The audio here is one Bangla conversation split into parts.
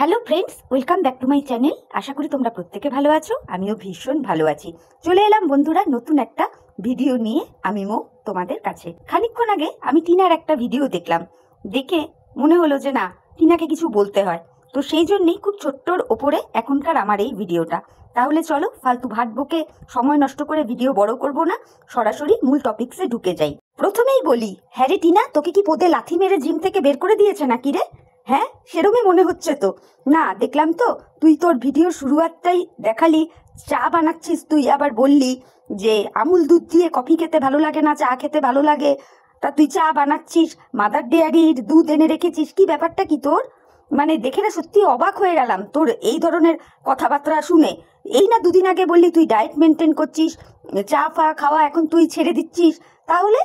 Hello friends, welcome back to my channel. আশা করি তোমরা প্রত্যেকে ভালো আছো। আমিও ভীষণ ভালো আছি। চলে এলাম বন্ধুরা নতুন একটা ভিডিও নিয়ে। আমি তোমাদের কাছে খানিকক্ষণ আগে আমি টিনার একটা ভিডিও দেখলাম। দেখে মনে হলো যে না, টিনাকে কিছু বলতে হয়। তো সেই জন্যেই খুব ছোট্টর ওপরে এখনকার আমার এই ভিডিওটা। তাহলে চলো ফালতু ভাট বকে সময় নষ্ট করে ভিডিও বড় করব না, সরাসরি মূল টপিকসে ঢুকে যাই। প্রথমেই বলি, হ্যাঁ রে টিনা, তোকে কি পদে লাথি মেরে জিম থেকে বের করে দিয়েছে নাকি রে? হ্যাঁ, সেরমই মনে হচ্ছে তো। না, দেখলাম তো তুই তোর ভিডিওর শুরুয়াতটাই দেখালি চা বানাচ্ছিস। তুই আবার বললি যে আমুল দুধ দিয়ে কফি খেতে ভালো লাগে না, চা খেতে ভালো লাগে। তা তুই চা বানাচ্ছিস, মাদার ডেয়ারির দুধ এনে রেখেছিস। কি ব্যাপারটা কি তোর? মানে দেখে না সত্যি অবাক হয়ে গেলাম তোর এই ধরনের কথাবার্তা শুনে। এই না দুদিন আগে বললি তুই ডায়েট মেনটেন করছিস, চা ফা খাওয়া এখন তুই ছেড়ে দিচ্ছিস। তাহলে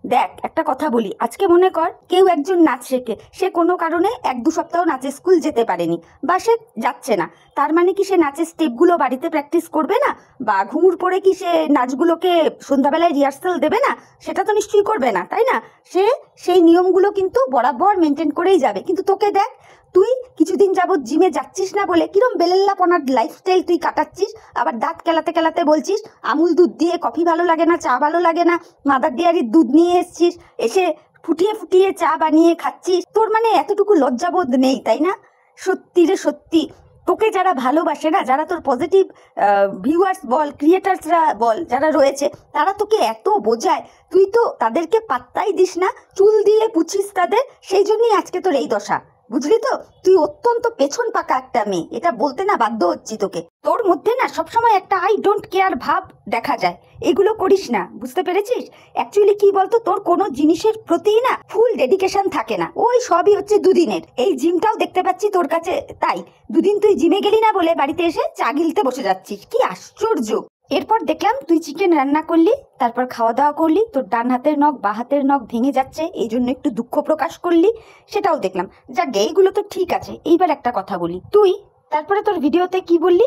দেখ, একটা কথা বলি, আজকে মনে কর কেউ একজন নাচ শেখে, সে কোনো কারণে 1-2 সপ্তাহ নাচের স্কুল যেতে পারেনি বা সে যাচ্ছে না। তার মানে কি সে নাচের স্টেপগুলো বাড়িতে প্র্যাকটিস করবে না? বা ঘুঙুর পরে কি সে নাচগুলোকে সন্ধ্যাবেলায় রিহার্সাল দেবে না? সেটা তো নিশ্চয়ই করবে না, তাই না? সে সেই নিয়মগুলো কিন্তু বরাবর মেনটেন করেই যাবে। কিন্তু তোকে দেখ, তুই কিছুদিন যাবৎ জিমে যাচ্ছিস না বলে কিরম বেলেল্লাপনার লাইফস্টাইল তুই কাটাচ্ছিস। আবার দাঁত কেলাতে কেলাতে বলছিস আমুল দুধ দিয়ে কফি ভালো লাগে না, চা ভালো লাগে না। মাদার ডেয়ারির দুধ নিয়ে এসছিস, এসে ফুটিয়ে ফুটিয়ে চা বানিয়ে খাচ্ছিস। তোর মানে এতটুকু লজ্জাবোধ নেই, তাই না? সত্যি রে সত্যি, তোকে যারা ভালোবাসে না, যারা তোর পজিটিভ ভিউয়ার্স বল, ক্রিয়েটার্সরা বল যারা রয়েছে, তারা তোকে এত বোঝায়, তুই তো তাদেরকে পাত্তাই দিস না, চুল দিয়ে পুছিস তাদের। সেই জন্যই আজকে তোর এই দশা, বুঝলি তো? তুই অত্যন্ত পেছন পাকা একটা মেয়ে, এটা বলতে না বাধ্য হচ্ছি তোকে। তোর মধ্যে না সবসময় একটা আই ডোন্ট কেয়ার ভাব দেখা যায়। এগুলো করিস না, বুঝতে পেরেছিস? অ্যাকচুয়ালি কি বলতো, তোর কোনো জিনিসের প্রতি না ফুল ডেডিকেশন থাকে না। ওই সবই হচ্ছে দুদিনের। এই জিমটাও দেখতে পাচ্ছি তোর কাছে তাই। দুদিন তুই জিমে গেলি না বলে বাড়িতে এসে চা গিলতে বসে যাচ্ছিস। কি আশ্চর্য! এরপর দেখলাম তুই চিকেন রান্না করলি, তারপর খাওয়া দাওয়া করলি, তোর ডান হাতের নখ বা হাতের নখ ভেঙে যাচ্ছে, এই জন্য একটু দুঃখ প্রকাশ করলি, সেটাও দেখলাম। যাক, এইগুলো তো ঠিক আছে। এইবার একটা কথা বলি, তুই তারপরে তোর ভিডিওতে কি বললি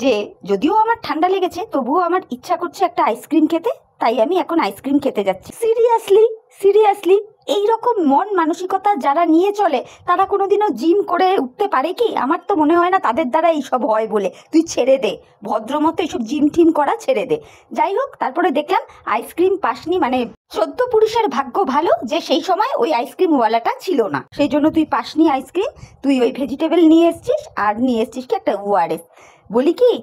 যে যদিও আমার ঠান্ডা লেগেছে তবুও আমার ইচ্ছা করছে একটা আইসক্রিম খেতে, তাই আমি এখন আইসক্রিম খেতে যাচ্ছি। সিরিয়াসলি সিরিয়াসলি এইরকম মন মানসিকতা যারা নিয়ে চলে তারা কোনোদিনও জিম করে উঠতে পারে কি? আমার তো মনে হয় না তাদের দ্বারা এইসব হয় বলে। তুই ছেড়ে দে, ভদ্রমতো এইসব জিম টিম করা ছেড়ে দে। যাই হোক, তারপরে দেখলাম আইসক্রিম পাসনি, মানে 14 পুরুষের ভাগ্য ভালো যে সেই সময় ওই আইসক্রিম ওয়ালাটা ছিল না, সেই জন্য তুই পাসনি আইসক্রিম। তুই ওই ভেজিটেবল নিয়ে এসছিস, আর নিয়ে এসছিস কি একটা ওআরএস। বলি কি,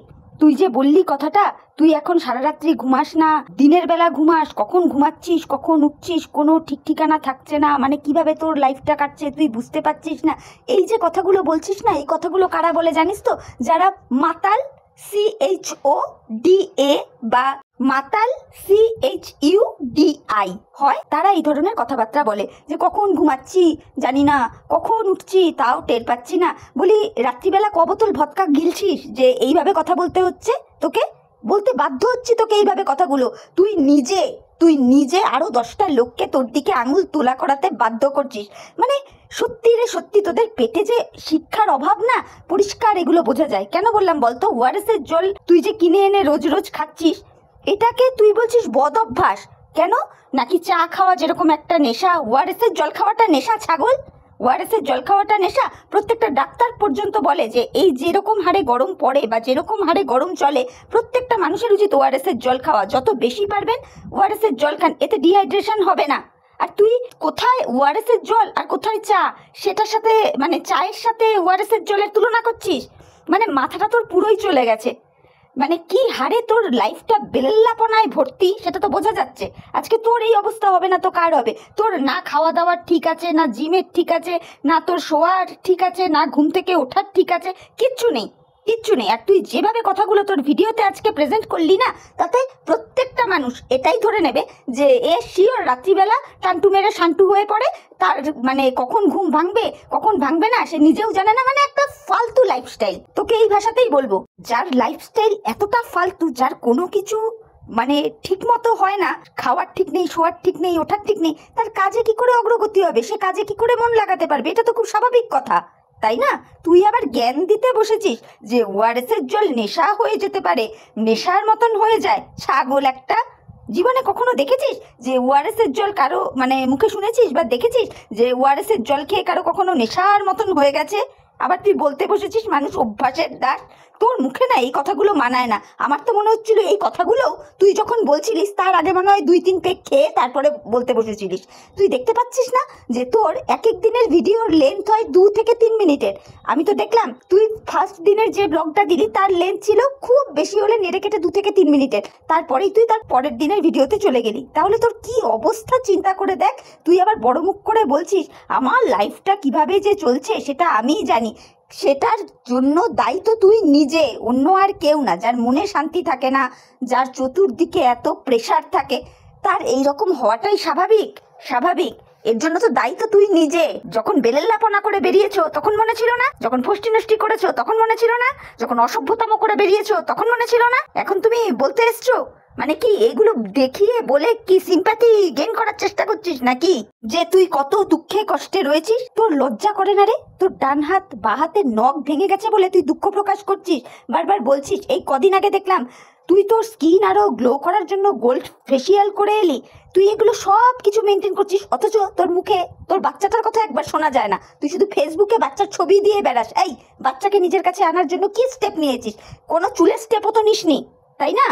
তুই যে বললি কথাটা, তুই এখন সারা রাত্রি ঘুমাস না, দিনের বেলা ঘুমাস, কখন ঘুমাচ্ছিস কখন উঠছিস কোনো ঠিক ঠিকানা থাকছে না, মানে কিভাবে তোর লাইফটা কাটছে তুই বুঝতে পারছিস না। এই যে কথাগুলো বলছিস না, এই কথাগুলো কারা বলে জানিস তো? যারা মাতাল, CHODA বা মাতাল CHUDI হয়, তারা এই ধরনের কথাবার্তা বলে যে কখন ঘুমাচ্ছি জানি না, কখন উঠছি তাও টের পাচ্ছি না। বলি, রাত্রিবেলা ক বোতল ভদকা গিলছিস যে এইভাবে কথা বলতে হচ্ছে? তোকে বলতে বাধ্য হচ্ছি তোকে এইভাবে কথাগুলো। তুই নিজে আরো 10টা লোককে তোর দিকে আঙুল তোলা করাতে বাধ্য করছিস। মানে সত্যি রে সত্যি, তোদের পেটে যে শিক্ষার অভাব না, পরিষ্কার এগুলো বোঝা যায়। কেন বললাম বলতো? ওআরএসের জল তুই যে কিনে এনে রোজ রোজ খাচ্ছিস, এটাকে তুই বলছিস বদ অভ্যাস। কেন? নাকি চা খাওয়া যেরকম একটা নেশা, ওআরএসের জল খাওয়াটা নেশা? ছাগল, ওআরএসের জল খাওয়াটা নেশা। প্রত্যেকটা ডাক্তার পর্যন্ত বলে যে এই যেরকম হারে গরম পড়ে বা যেরকম হারে গরম চলে, প্রত্যেকটা মানুষের উচিত ওআরএসের জল খাওয়া। যত বেশি পারবেন ওআরএসের জল খান, এতে ডিহাইড্রেশন হবে না। আর তুই কোথায় ওআরএসের জল আর কোথায় চা, সেটার সাথে মানে চায়ের সাথে ওআরএসের জলের তুলনা করছিস? মানে মাথাটা তোর পুরোই চলে গেছে। মানে কি হারে তোর লাইফটা বেলেল্লাপনায় ভর্তি, সেটা তো বোঝা যাচ্ছে। আজকে তোর এই অবস্থা হবে না তো কার হবে? তোর না খাওয়া দাওয়ার ঠিক আছে, না জিমের ঠিক আছে, না তোর শোয়ার ঠিক আছে, না ঘুম থেকে ওঠার ঠিক আছে, কিচ্ছু নেই, কিচ্ছু নেই। আর তুই যেভাবে কথাগুলো তোর ভিডিওতে আজকে প্রেজেন্ট করলি না, তাতে প্রত্যেকটা মানুষ এটাই ধরে নেবে যে এ শিওর রাত্রিবেলা টান্টু মেরে শান্টু হয়ে পড়ে, তার মানে কখন ঘুম ভাঙবে কখন ভাঙবে না সে নিজেও জানে না। মানে একটা ফালতু লাইফস্টাইল, তোকে এই ভাষাতেই বলবো। যার লাইফস্টাইল এতটা ফালতু, যার কোনো কিছু মানে ঠিক মতো হয় না, খাওয়ার ঠিক নেই, শোয়ার ঠিক নেই, ওঠার ঠিক নেই, তার কাজে কি করে অগ্রগতি হবে? সে কাজে কি করে মন লাগাতে পারবে? এটা তো খুব স্বাভাবিক কথা, তাই না? তুই আবার জ্ঞান দিতে বসেছিস যে ওআরএসের জল নেশা হয়ে যেতে পারে, নেশার মতন হয়ে যায়। ছাগল একটা! জীবনে কখনো দেখেছিস যে ওআরএসের জল কারো মানে মুখে শুনেছিস বা দেখেছিস যে ওআরএসের জল খেয়ে কারো কখনো নেশার মতন হয়ে গেছে? আবার তুই বলতে বসেছিস মানুষ অভ্যাসের দাস। তোর মুখে না এই কথাগুলো মানায় না। আমার তো মনে হচ্ছিল এই কথাগুলো তুই যখন বলছিলিস তার আগে মনে হয় 2-3 পেক খেয়ে তারপরে বলতে বসেছিলিস। তুই দেখতে পাচ্ছিস না যে তোর এক এক দিনের ভিডিওর লেন্থ হয় 2 থেকে 3 মিনিটের। আমি তো দেখলাম তুই ফার্স্ট দিনের যে ব্লগটা দিলি তার লেন্থ ছিল খুব বেশি হলে নেড়ে কেটে 2 থেকে 3 মিনিটের, তারপরেই তুই তার পরের দিনের ভিডিওতে চলে গেলি। তাহলে তোর কি অবস্থা চিন্তা করে দেখ। তুই আবার বড় মুখ করে বলছিস আমার লাইফটা কিভাবে যে চলছে সেটা আমিই জানি। সেটার জন্য দায়ী তো তুই নিজে, অন্য আর কেউ না। যার মনে শান্তি থাকে না, যার চতুর্দিকে এত প্রেশার থাকে, তার এইরকম হওয়াটাই স্বাভাবিক। স্বাভাবিক এর জন্য তো দায়ী তো তুই নিজে। যখন বেলেল্লাপনা করে বেরিয়েছো তখন মনে ছিল না? যখন ফষ্টি নষ্টি করেছো তখন মনে ছিল না? যখন অসভ্যতাম করে বেরিয়েছো তখন মনে ছিল না? এখন তুমি বলতে এসছো মানে কি এগুলো দেখিয়ে বলে কি সিম্প্যাথি গেইন করার চেষ্টা করছিস নাকি? যে তুই কত দুঃখে কষ্টে রয়েছিস, তোর লজ্জা করে না রে? তোর ডান হাত বা হাতের নখ ভেঙে গেছে বলে তুই দুঃখ প্রকাশ করছিস, বারবার বলছিস। এই কদিন আগে দেখলাম তুই তোর স্কিন আরো গ্লো করার জন্য গোল্ড ফেসিয়াল করে এলি। তুই এগুলো সব কিছু মেনটেন করছিস, অথচ তোর মুখে তোর বাচ্চাটার কথা একবার শোনা যায় না। তুই শুধু ফেসবুকে বাচ্চার ছবি দিয়ে বেড়াস। এই বাচ্চাকে নিজের কাছে আনার জন্য কি স্টেপ নিয়েছিস? কোনো চুলের স্টেপও তো নিসনি, তাই না?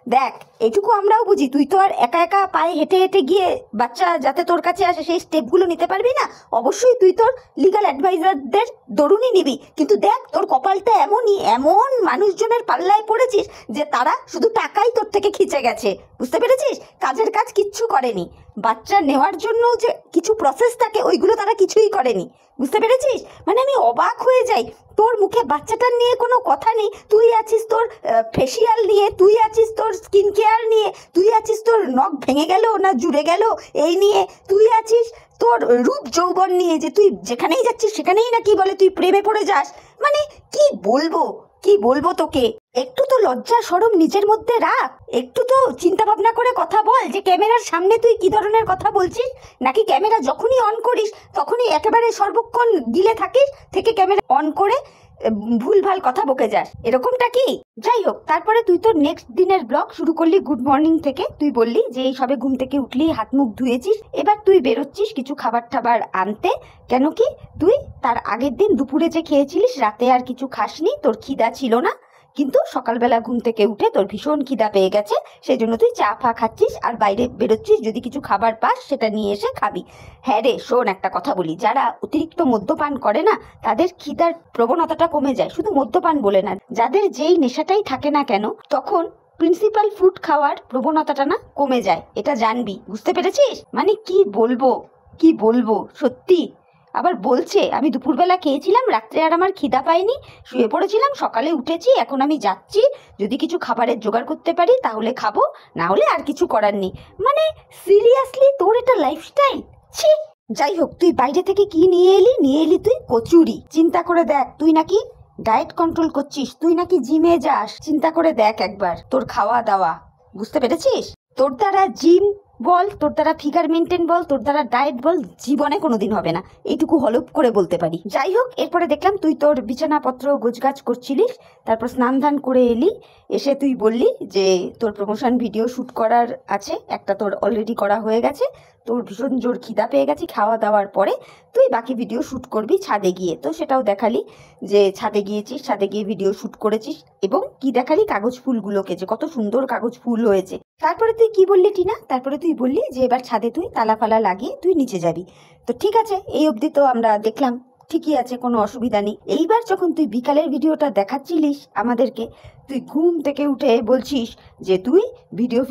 দেখ এইটুকু আমরাও বুঝি, তুই তো আর একা একা পায়ে হেঁটে হেঁটে গিয়ে বাচ্চা যাতে তোর কাছে আসে সেই স্টেপগুলো নিতে পারবি না। অবশ্যই তুই তোর লিগাল অ্যাডভাইজারদের দরুনই নিবি, কিন্তু দেখ তোর কপালটা এমনই, এমন মানুষজনের পাল্লায় পড়েছিস যে তারা শুধু টাকাই তোর থেকে খিচে গেছে। বুঝতে পেরেছিস? কাজের কাজ কিচ্ছু করেনি। বাচ্চা নেওয়ার জন্য যে কিছু প্রসেস থাকে ওইগুলো তারা কিছুই করেনি। বুঝতে পেরেছিস? মানে আমি অবাক হয়ে যাই। তোর মুখে বাচ্চাটার নিয়ে কোনো কথা নেই। তুই আছিস তোর ফেসিয়াল নিয়ে, তুই আছিস তোর স্কিন কেয়ার নিয়ে, তুই আছিস তোর নখ ভেঙে গেল না জুড়ে গেল এই নিয়ে, তুই আছিস তোর রূপ যৌবন নিয়ে, যে তুই যেখানেই যাচ্ছিস সেখানেই নাকি বলে তুই প্রেমে পড়ে যাস। মানে কি বলবো, কি বলবো তোকে? একটু তো লজ্জা শরম নিজের মধ্যে রাখ। একটু তো চিন্তা ভাবনা করে কথা বল যে ক্যামেরার সামনে তুই কি ধরনের কথা বলছিস, নাকি ক্যামেরা যখনই অন করিস তখনই একেবারে সর্বক্ষণ গিলে থাকিস, থেকে ক্যামেরা অন করে ভুলভাল কথা বকে যাস, এরকমটা কি? যাই হোক, তারপরে তুই তোর নেক্সট দিনের ব্লগ শুরু করলি গুড মর্নিং থেকে। তুই বললি যে এই সবে ঘুম থেকে উঠলি, হাত মুখ ধুয়েছিস, এবার তুই বেরোচ্ছিস কিছু খাবার টাবার আনতে। কেন কি তুই তার আগের দিন দুপুরে যে খেয়েছিলিস রাতে আর কিছু খাসনি, তোর খিদা ছিল না, কিন্তু সকালবেলা ঘুম থেকে উঠে তোর ভীষণ খিদা পেয়ে গেছে, সেই জন্য তুই চা ফা খাচ্ছিস আর বাইরে বেরোচ্ছিস, যদি কিছু খাবার পাস সেটা নিয়ে এসে খাবি। হ্যাঁ রে শোন, একটা কথা বলি, যারা অতিরিক্ত মদ্যপান করে না তাদের খিদার প্রবণতাটা কমে যায়। শুধু মদ্যপান বলে না, যাদের যেই নেশাটাই থাকে না কেন তখন প্রিন্সিপাল ফুড খাওয়ার প্রবণতাটা না কমে যায়, এটা জানবি। বুঝতে পেরেছিস? মানে কি বলবো, কি বলবো সত্যি। আবার বলছে আমি দুপুরবেলা খেয়েছিলাম, রাত্রে আর আমার খিদা পায়নি, শুয়ে পড়েছিলাম, সকালে উঠেছি, এখন আমি যাচ্ছি, যদি কিছু খাবারের জোগাড় করতে পারি তাহলে খাবো, না হলে আর কিছু করার নেই। মানে সিরিয়াসলি তোর এটা লাইফস্টাইল? ছি। যাই হোক, তুই বাইরে থেকে কি নিয়ে এলি? নিয়ে এলি তুই কচুরি। চিন্তা করে দেখ, তুই নাকি ডায়েট কন্ট্রোল করছিস, তুই নাকি জিমে যাস। চিন্তা করে দেখ একবার তোর খাওয়া দাওয়া। বুঝতে পেরেছিস? তোর দ্বারা জিম বল, তোর দ্বারা ফিগার মেনটেন বল, তোর দ্বারা ডায়েট বল, জীবনে কোনোদিন হবে না, এইটুকু হলপ করে বলতে পারি। যাই হোক, এরপরে দেখলাম তুই তোর বিছানাপত্র গোছগাছ করছিলিস, তারপর স্নান ধান করে এলি, এসে তুই বললি যে তোর প্রমোশন ভিডিও শ্যুট করার আছে, একটা তোর অলরেডি করা হয়ে গেছে, তোর ভীষণ জোর খিদা পেয়ে গেছে, খাওয়া দাওয়ার পরে তুই বাকি ভিডিও শ্যুট করবি ছাদে গিয়ে। তো সেটাও দেখালি যে ছাদে গিয়েছিস, ছাদে গিয়ে ভিডিও শ্যুট করেছিস, এবং কি দেখালি কাগজ ফুলগুলোকে, যে কত সুন্দর কাগজ ফুল হয়েছে। তারপরে তুই কি বললি টিনা? তারপরে তুই বললি যে এবার ছাদে তুই তালা ফালা লাগিয়ে তুই নিচে যাবি। তো ঠিক আছে, এই অবধি তো আমরা দেখলাম ঠিকই আছে, কোনো অসুবিধা নেই। এইবার যখন তুই বিকালের ভিডিওটা দেখাচ্ছিলিস আমাদেরকে, তুই ঘুম থেকে উঠে বলছিস যে তুই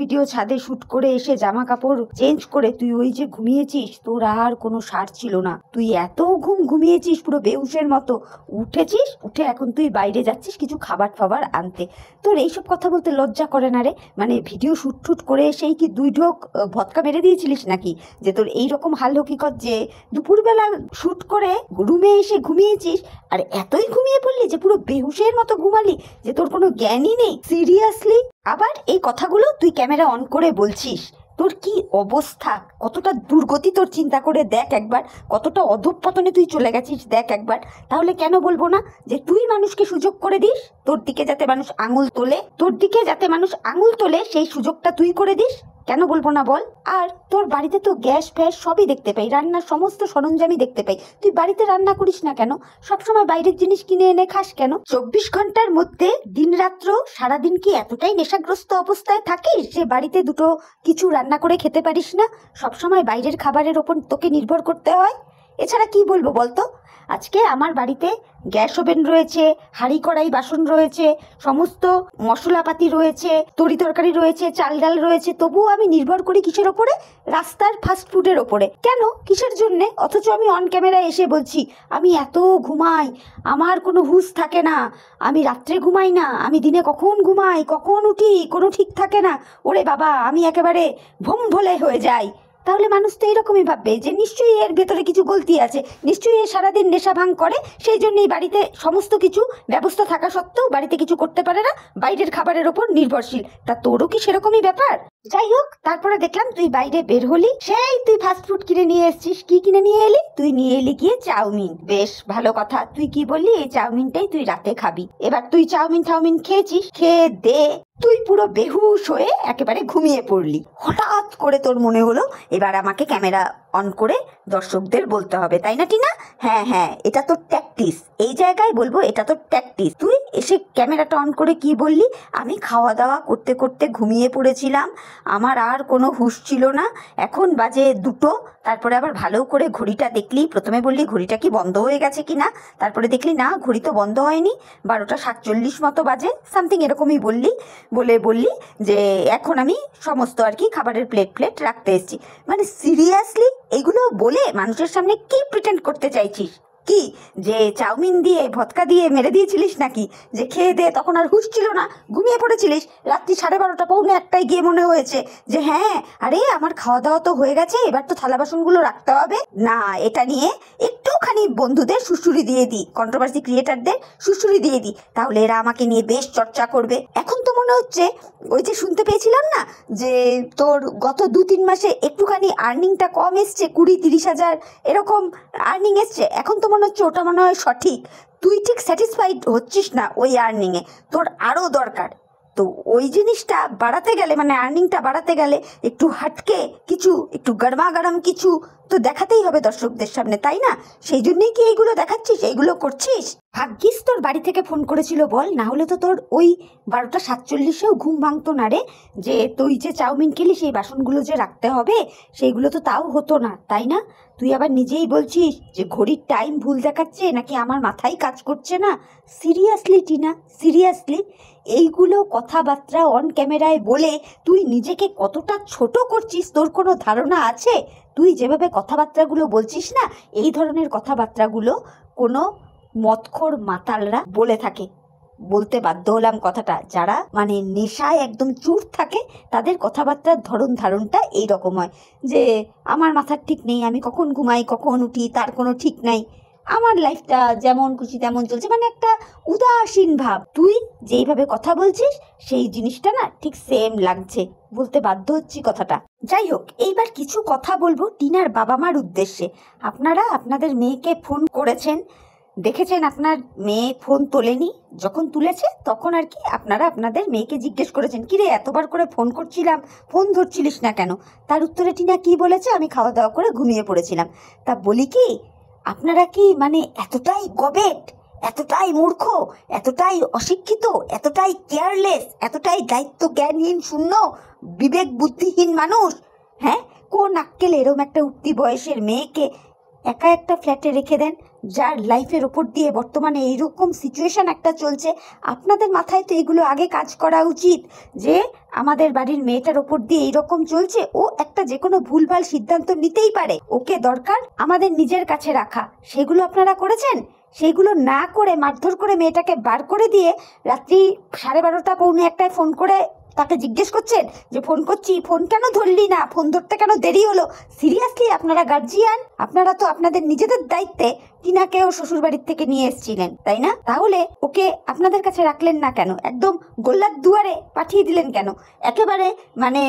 ভিডিও ছাদে শুট করে এসে জামা কাপড় চেঞ্জ করে তুই ওই যে ঘুমিয়েছিস, তোর আর কোনো সার ছিল না, তুই এত ঘুমিয়েছিস পুরো বেউসের মতো। উঠেছিস, উঠে এখন তুই বাইরে যাচ্ছিস কিছু খাবার ফাবার আনতে। তোর এইসব কথা বলতে লজ্জা করে না রে? মানে ভিডিও শুট করে এসেই কি 2 ঢোক ভদকা মেরে দিয়েছিলিস নাকি, যে তোর এইরকম হাল হকিকত যে দুপুরবেলা শুট করে রুমে এসে ঘুমিয়েছিস, আর এতই ঘুমিয়ে পড়লি যে পুরো বেহুশের মতো ঘুমালি, যে তোর কোনো জ্ঞানই নেই? সিরিয়াসলি? আবার এই কথাগুলো তুই ক্যামেরা অন করে বলছিস? তোর কি অবস্থা, কতটা দুর্গতি তোর চিন্তা করে দেখ একবার, কতটা অধঃপতনে তুই চলে গেছিস দেখ একবার। তাহলে কেন বলবো না যে তুই মানুষকে সুযোগ করে দিস, তোর দিকে যাতে মানুষ আঙুল তোলে, তোর দিকে যাতে মানুষ আঙুল তোলে সেই সুযোগটা তুই করে দিস? কেন বলবো না বল? আর তোর বাড়িতে তো গ্যাস ফ্যাস সবই দেখতে পাই, রান্নার সমস্ত সরঞ্জামই দেখতে পাই, তুই বাড়িতে রান্না করিস না কেন? সবসময় বাইরের জিনিস কিনে এনে খাস কেন? 24 ঘন্টার মধ্যে দিন রাত্র সারাদিন কি এতটাই নেশাগ্রস্ত অবস্থায় থাকিস যে বাড়িতে দুটো কিছু রান্না করে খেতে পারিস না? সবসময় বাইরের খাবারের ওপর তোকে নির্ভর করতে হয়? এছাড়া কি বলবো বলতো? আজকে আমার বাড়িতে গ্যাস ওভেন রয়েছে, হাঁড়ি কড়াই বাসন রয়েছে, সমস্ত মশলাপাতি রয়েছে, তরি তরকারি রয়েছে, চাল ডাল রয়েছে, তবুও আমি নির্ভর করি কিসের ওপরে? রাস্তার ফাস্ট ফুডের ওপরে। কেন, কিসের জন্যে? অথচ আমি অন ক্যামেরায় এসে বলছি আমি এত ঘুমাই, আমার কোনো হুঁশ থাকে না, আমি রাত্রে ঘুমাই না, আমি দিনে কখন ঘুমাই কখন উঠি কোনো ঠিক থাকে না, ওরে বাবা আমি একেবারে ভোম ভোলে হয়ে যাই। তাহলে মানুষ তো এরকমই ভাববে যে নিশ্চয়ই এর ভেতরে কিছু গলতি আছে, নিশ্চয়ই এ সারাদিন নেশা ভাঙ করে, সেই জন্যই বাড়িতে সমস্ত কিছু ব্যবস্থা থাকা সত্ত্বেও বাড়িতে কিছু করতে পারে না, বাইরের খাবারের ওপর নির্ভরশীল। তা তোরও কি সেরকমই ব্যাপার? যাই হোক, তারপরে দেখলাম তুই বাইরে বের হলি, সেই তুই ফাস্টফুড কিনে নিয়ে এসছিস। কি কিনে নিয়ে এলি? তুই নিয়ে এলি গিয়ে চাউমিন। বেশ ভালো কথা, তুই কি বললি এই চাউমিনটাই তুই রাতে খাবি। এবার তুই চাউমিন খেয়েছিস, খেয়ে দে তুই পুরো বেহুশ হয়ে একেবারে ঘুমিয়ে পড়লি। হঠাৎ করে তোর মনে হলো এবার আমাকে ক্যামেরা অন করে দর্শকদের বলতে হবে, তাই না টিনা? হ্যাঁ হ্যাঁ, এটা তোর ট্যাকটিস, এই জায়গায় বলবো এটা তোর ট্যাকটিস। তুই এসে ক্যামেরাটা অন করে কি বললি? আমি খাওয়া দাওয়া করতে করতে ঘুমিয়ে পড়েছিলাম, আমার আর কোনো হুঁশ ছিল না, এখন বাজে 2টো। তারপরে আবার ভালো করে ঘড়িটা দেখলি, প্রথমে বললি ঘড়িটা কি বন্ধ হয়ে গেছে কিনা, তারপরে দেখলি না ঘড়ি তো বন্ধ হয়নি, 12:47 মতো বাজে, সামথিং এরকমই বললি যে এখন আমি সমস্ত আর কি খাবারের প্লেট রাখতে এসেছি। মানে সিরিয়াসলি এইগুলো বলে মানুষের সামনে কি প্রিটেন্ড করতে চাইছিস? কি যে চাউমিন দিয়ে ভদকা দিয়ে মেরে দিয়েছিলিস নাকি? যে খেয়ে দে তখন আর হুঁশ ছিল না, ঘুমিয়ে পড়েছিলিস, রাত্রি 12:30 পৌনে 1টায় গিয়ে মনে হয়েছে যে হ্যাঁ আরে আমার খাওয়া দাওয়া তো হয়ে গেছে, এবার তো থালা বাসনগুলো রাখতে হবে। না, এটা নিয়ে একটুখানি বন্ধুদের সুশুরি দিয়ে দিই, কন্ট্রোভার্সি ক্রিয়েটারদের সুশুরি দিয়ে দিই, তাহলে এরা আমাকে নিয়ে বেশ চর্চা করবে। এখন তো মনে হচ্ছে ওই যে শুনতে পেয়েছিলাম না যে তোর গত 2-3 মাসে একটুখানি আর্নিংটা কম এসছে, 20-30 হাজার এরকম আর্নিং এসছে, এখন তো মনে হচ্ছে ওটা মনে হয় সঠিক। তুই ঠিক স্যাটিসফাইড হচ্ছিস না ওই আর্নিংয়ে, তোর আরও দরকার। তো ওই জিনিসটা বাড়াতে গেলে, মানে আর্নিংটা বাড়াতে গেলে একটু হাটকে কিছু, একটু গরমা গরম কিছু তো দেখাতেই হবে দর্শকদের সামনে, তাই না? সেই জন্যই কি এইগুলো দেখাচ্ছিস, এইগুলো করছিস? ভাগ্যিস তোর বাড়ি থেকে ফোন করেছিল বল, না হলে তো তোর ওই 12:47-এও ঘুম ভাঙতো না রে। যে তুই যে চাউমিন খেলি সেই বাসনগুলো যে রাখতে হবে সেইগুলো তো তাও হতো না, তাই না? তুই আবার নিজেই বলছিস যে ঘড়ির টাইম ভুল দেখাচ্ছে, নাকি আমার মাথায় কাজ করছে না। সিরিয়াসলি টিনা, সিরিয়াসলি এইগুলো কথাবার্তা অন ক্যামেরায় বলে তুই নিজেকে কতটা ছোট করছিস তোর কোনো ধারণা আছে? তুই যেভাবে কথাবার্তাগুলো বলছিস না, এই ধরনের কথাবার্তাগুলো কোনো মদখোর মাতালরা বলে থাকে। বলতে বাধ্য হলাম কথাটা, যারা মানে নেশায় একদম চুর থাকে তাদের কথাবার্তার ধরন ধারণটা এইরকম হয় যে আমার মাথার ঠিক নেই, আমি কখন ঘুমাই কখন উঠি তার কোনো ঠিক নাই, আমার লাইফটা যেমন খুশি তেমন চলছে, মানে একটা উদাসীন ভাব। তুই যেইভাবে কথা বলছিস সেই জিনিসটা না ঠিক সেম লাগছে, বলতে বাধ্য হচ্ছি কথাটা। যাই হোক, এইবার কিছু কথা বলবো টিনার বাবা মার উদ্দেশ্যে। আপনারা আপনাদের মেয়েকে ফোন করেছেন, দেখেছেন আপনার মেয়ে ফোন তোলেনি, যখন তুলেছে তখন আর কি আপনারা আপনাদের মেয়েকে জিজ্ঞেস করেছেন কিরে এতবার করে ফোন করছিলাম ফোন ধরছিলিস না কেন? তার উত্তরে টিনা কি বলেছে? আমি খাওয়া দাওয়া করে ঘুমিয়ে পড়েছিলাম। তা বলি কি, আপনারা কি মানে এতটাই গবেট, এতটাই মূর্খ, এতটাই অশিক্ষিত, এতটাই কেয়ারলেস, এতটাই দায়িত্ব জ্ঞানহীন শূন্য বিবেক বুদ্ধিহীন মানুষ? হ্যাঁ, কোন আক্কেল এরম একটা উঠতি বয়সের মেয়েকে একা একটা ফ্ল্যাটে রেখে দেন, যার লাইফের ওপর দিয়ে বর্তমানে এইরকম সিচুয়েশন একটা চলছে? আপনাদের মাথায় তো এগুলো আগে কাজ করা উচিত যে আমাদের বাড়ির মেয়েটার ওপর দিয়ে এইরকম চলছে, ও একটা যে কোনো ভুলভাল সিদ্ধান্ত নিতেই পারে, ওকে দরকার আমাদের নিজের কাছে রাখা। সেগুলো আপনারা করেছেন? সেইগুলো না করে মারধর করে মেয়েটাকে বার করে দিয়ে রাত্রি 12:30 পৌনে 1টায় ফোন করে তাকে জিজ্ঞেস করছেন যে ফোন করছি, ফোন কেন ধরলি না, ফোন ধরতে কেন দেরি হলো? সিরিয়াসলি আপনারা গার্জিয়ান? আপনারা তো আপনাদের নিজেদের দায়িত্বে টিনাকেও শ্বশুর বাড়ির থেকে নিয়ে এসেছিলেন, তাই না? তাহলে ওকে আপনাদের কাছে রাখলেন না কেন? একদম গোল্লার দুয়ারে পাঠিয়ে দিলেন কেন? একেবারে মানে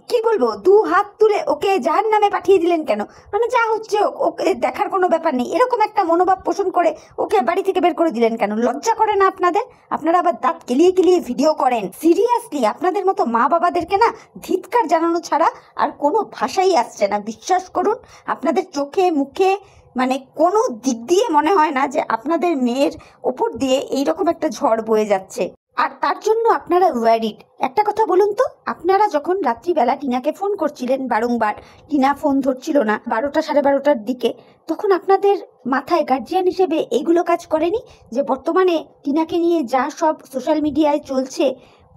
কি বলবো, 2 হাত তুলে ওকে জাহান্নামে পাঠিয়ে দিলেন কেন? মানে যা হচ্ছে ওকে দেখার কোনো ব্যাপার নেই, এরকম একটা মনোভাব পোষণ করে ওকে বাড়ি থেকে বের করে দিলেন কেন? লজ্জা করে না আপনাদের? আপনারা আবার দাঁত কেলিয়ে কেলিয়ে ভিডিও করেন। সিরিয়াসলি আপনাদের মতো মা বাবাদেরকে না ধিক্কার জানানো ছাড়া আর কোনো ভাষাই আসছে না। বিশ্বাস করুন, আপনাদের চোখে মুখে মানে কোনো দিক দিয়ে মনে হয় না যে আপনাদের মেয়ের ওপর দিয়ে এইরকম একটা ঝড় বয়ে যাচ্ছে। আর তার জন্য আপনারা ওয়ারিড। একটা কথা বলুন তো, আপনারা যখন রাত্রিবেলা টিনাকে ফোন করছিলেন বারংবার, টিনা ফোন ধরছিল না 12টা 12:30টার দিকে, তখন আপনাদের মাথায় গার্জিয়ান হিসেবে এইগুলো কাজ করেনি যে বর্তমানে টিনাকে নিয়ে যা সব সোশ্যাল মিডিয়ায় চলছে,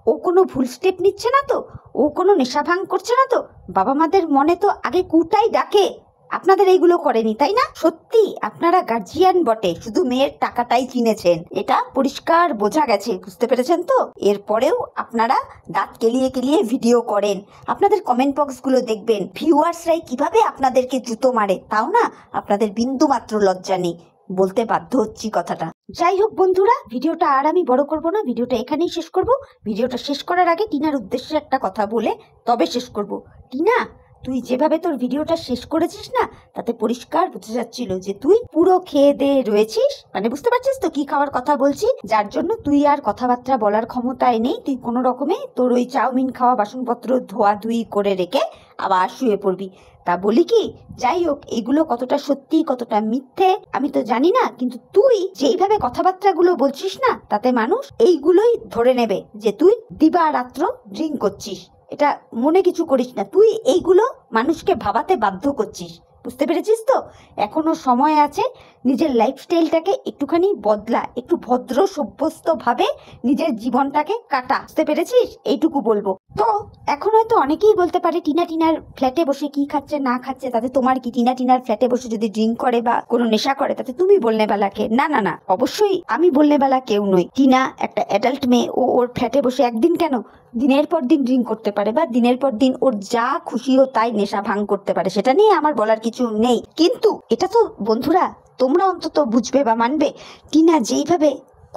ও কোনো ভুল স্টেপ নিচ্ছে না তো, ও কোনো নেশা ভাঙ করছে না তো? বাবা মাদের মনে তো আগে কুটাই ডাকে, আপনাদের এইগুলো করেনি, তাই না? সত্যি আপনারা গার্জিয়ান বটে, শুধু মেয়ের টাকাটাই চিনেছেন, এটা পরিষ্কার বোঝা গেছে। বুঝতে পেরেছেন তো? এরপরেও আপনারা দাঁত কেলিয়ে কেলিয়ে ভিডিও করেন। আপনাদের কমেন্ট বক্সগুলো দেখবেন, ভিউয়ার্সরাই কিভাবে আপনাদেরকে জুতো মারে, তাও না আপনাদের বিন্দু মাত্র লজ্জা নেই। বলতে বাধ্য হচ্ছি কথাটা। যাই হোক বন্ধুরা, ভিডিওটা আর আমি বড় করব না, ভিডিওটা এখানেই শেষ করব। ভিডিওটা শেষ করার আগে টিনার উদ্দেশ্যে একটা কথা বলে তবে শেষ করব। টিনা, তুই যেভাবে তোর ভিডিওটা শেষ করেছিস না, তাতে পরিষ্কার বোঝা যাচ্ছিল যে তুই পুরো খেয়ে দিয়ে রয়েছিস। মানে বুঝতে পারছিস তো কি খাওয়ার কথা বলছি? যার জন্য তুই আর কথাবার্তা বলার ক্ষমতায় নেই। তুই কোনো রকমে তোর ওই চাউমিন খাওয়া বাসনপত্র ধোয়া ধুই করে রেখে আবার শুয়ে পড়বি। তা বলি কি, যাই হোক, এগুলো কতটা সত্যি কতটা মিথ্যে আমি তো জানি না, কিন্তু তুই যেইভাবে কথাবার্তাগুলো বলছিস না, তাতে মানুষ এইগুলোই ধরে নেবে যে তুই দিবারাত্র ড্রিঙ্ক করছিস। এটা মনে কিছু করিস না, তুই এইগুলো মানুষকে ভাবাতে বাধ্য করছিস। বুঝতে পেরেছিস তো? এখনো সময় আছে, নিজের লাইফস্টাইলটাকে একটুখানি বদলা, একটু ভদ্র সভ্যস্ত ভাবে নিজের জীবনটাকে কাটা। বুঝতে পেরেছিস? এইটুকু বলবো। তো এখন হয়তো অনেকেই বলতে পারে টিনার ফ্ল্যাটে বসে কি খাচ্ছে না খাচ্ছে তাতে তোমার কি? টিনার ফ্ল্যাটে বসে যদি ড্রিঙ্ক করে বা কোনো নেশা করে তাতে তুমি বলনে বেলা কে? না না না, অবশ্যই আমি বলনে বেলা কেউ নই। টিনা একটা অ্যাডাল্ট মেয়ে, ও ওর ফ্ল্যাটে বসে একদিন কেন, দিনের পর দিন ড্রিঙ্ক করতে পারে বা দিনের পর দিন ওর যা খুশি ও তাই নেশা ভাঙ করতে পারে, সেটা নিয়ে আমার বলার কিছু নেই। কিন্তু এটা তো বন্ধুরা তোমরা অন্তত বুঝবে বা মানবে, টিনা যেইভাবে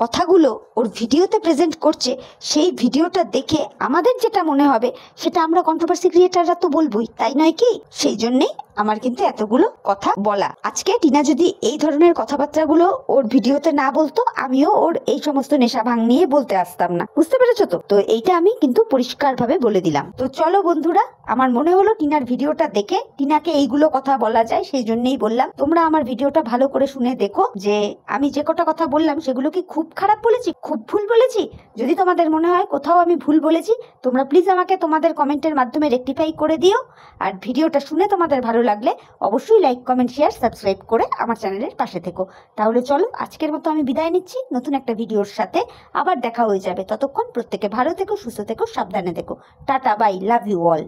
কথাগুলো ওর ভিডিওতে প্রেজেন্ট করছে, সেই ভিডিওটা দেখে আমাদের যেটা মনে হবে সেটা আমরা কন্ট্রোভার্সি ক্রিয়েটাররা তো বলবোই, তাই নয় কি? সেই জন্যেই আমার কিন্তু এতগুলো কথা বলা। আজকে টিনা যদি এই ধরনের কথাবার্তাগুলো ওর ভিডিওতে না বলতো, আমিও ওর এই সমস্ত নেশা ভাঙ নিয়ে বলতে আসতাম না। বুঝতে পেরেছো তো? তো এইটা আমি কিন্তু পরিষ্কারভাবে বলে দিলাম। তো চলো বন্ধুরা, আমার মনে হলো টিনার ভিডিওটা দেখে টিনাকে এইগুলো কথা বলা যায়, সেই জন্যই বললাম। তোমরা আমার ভিডিওটা ভালো করে শুনে দেখো যে আমি যে কটা কথা বললাম সেগুলো কি খুব খারাপ বলেছি, খুব ভুল বলেছি? যদি তোমাদের মনে হয় কোথাও আমি ভুল বলেছি, তোমরা প্লিজ আমাকে তোমাদের কমেন্টের মাধ্যমে রেকটিফাই করে দিও। আর ভিডিওটা শুনে তোমাদের ভালো লাগলে অবশ্যই লাইক কমেন্ট শেয়ার সাবস্ক্রাইব করে আমার চ্যানেলের পাশে থেকো। তাহলে চলো আজকের মতো আমি বিদায় নিচ্ছি, নতুন একটা ভিডিওর সাথে আবার দেখা হয়ে যাবে। ততক্ষণ প্রত্যেকে ভালো থেকো, সুস্থ থেকো, সাবধানে থেকো। Tata, bye, love you all.